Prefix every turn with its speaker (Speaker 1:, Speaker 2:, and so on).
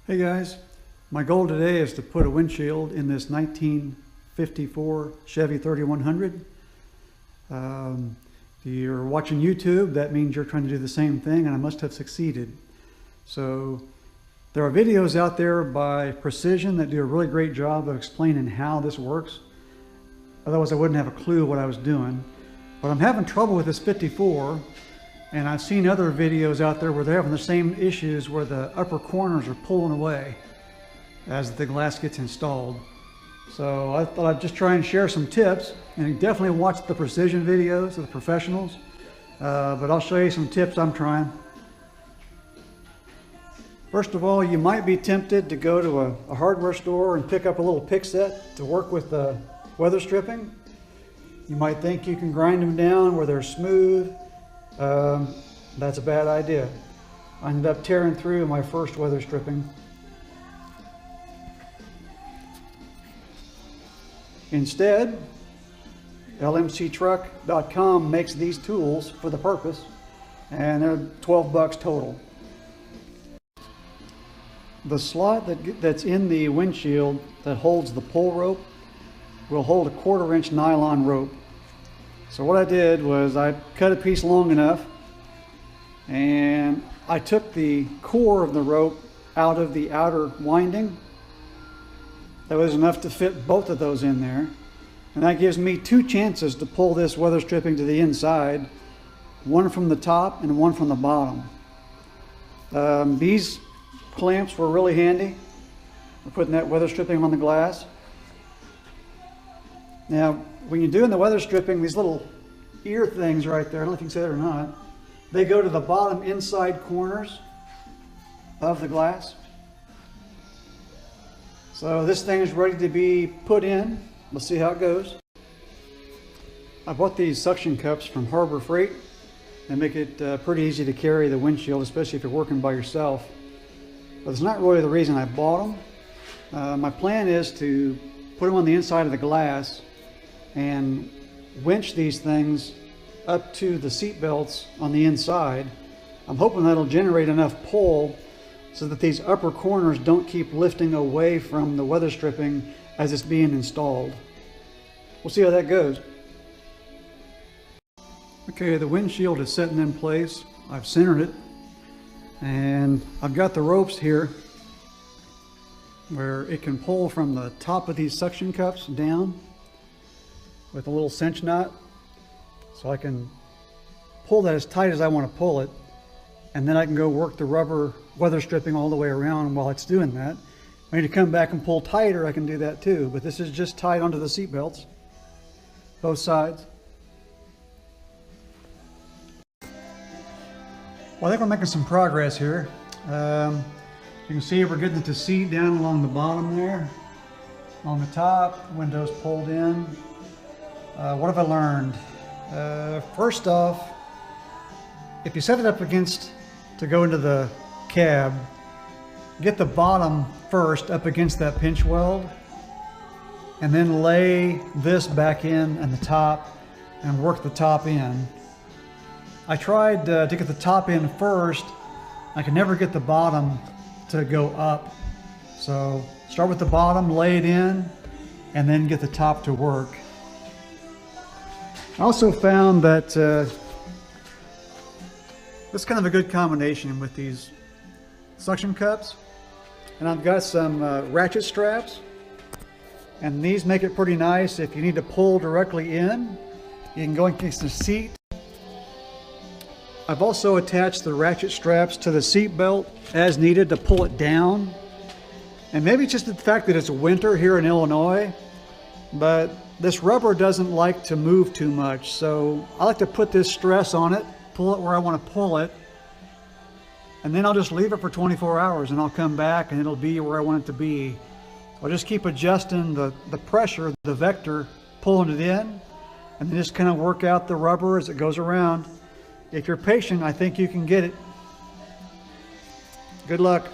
Speaker 1: Hey guys, my goal today is to put a windshield in this 1954 Chevy 3100. If you're watching YouTube, that means you're trying to do the same thing, and I must have succeeded. So there are videos out there by Precision that do a really great job of explaining how this works. Otherwise I wouldn't have a clue what I was doing. But I'm having trouble with this 54. And I've seen other videos out there where they're having the same issues where the upper corners are pulling away as the glass gets installed. So I thought I'd just try and share some tips, and you definitely watch the Precision videos of the professionals, but I'll show you some tips I'm trying. First of all, you might be tempted to go to a hardware store and pick up a little pick set to work with the weather stripping. You might think you can grind them down where they're smooth. That's a bad idea. I ended up tearing through my first weather stripping. Instead, lmctruck.com makes these tools for the purpose, and they're 12 bucks total. The slot that's in the windshield that holds the pull rope will hold a 1/4 inch nylon rope. So what I did was I cut a piece long enough, and I took the core of the rope out of the outer winding. That was enough to fit both of those in there. And that gives me 2 chances to pull this weather stripping to the inside, one from the top and one from the bottom. These clamps were really handy for putting that weather stripping on the glass. Now, when you're doing the weather stripping, these little ear things right there, I don't know if you can see that or not, they go to the bottom inside corners of the glass. So this thing is ready to be put in. Let's see how it goes. I bought these suction cups from Harbor Freight. They make it pretty easy to carry the windshield, especially if you're working by yourself. But it's not really the reason I bought them. My plan is to put them on the inside of the glass and winch these things up to the seat belts on the inside. I'm hoping that'll generate enough pull so that these upper corners don't keep lifting away from the weather stripping as it's being installed. We'll see how that goes. Okay, the windshield is setting in place. I've centered it, and I've got the ropes here where it can pull from the top of these suction cups down with a little cinch knot, so I can pull that as tight as I want to pull it, and then I can go work the rubber weather stripping all the way around. And while it's doing that, if I need to come back and pull tighter, I can do that too, but this is just tied onto the seat belts, both sides. Well, I think we're making some progress here. You can see we're getting the seat down along the bottom there. On the top, windows pulled in. What have I learned? First off, if you set it up against to go into the cab, get the bottom first up against that pinch weld, and then lay this back in and the top and work the top in. I tried to get the top in first. I could never get the bottom to go up. So start with the bottom, lay it in, and then get the top to work. I also found that it's kind of a good combination with these suction cups. And I've got some ratchet straps, and these make it pretty nice. If you need to pull directly in, you can go against the seat. I've also attached the ratchet straps to the seat belt as needed to pull it down. And maybe it's just the fact that it's winter here in Illinois, but this rubber doesn't like to move too much. So I like to put this stress on it, pull it where I want to pull it, and then I'll just leave it for 24 hours and I'll come back and it'll be where I want it to be. I'll just keep adjusting the pressure, the vector, pulling it in, and then just kind of work out the rubber as it goes around. If you're patient, I think you can get it. Good luck.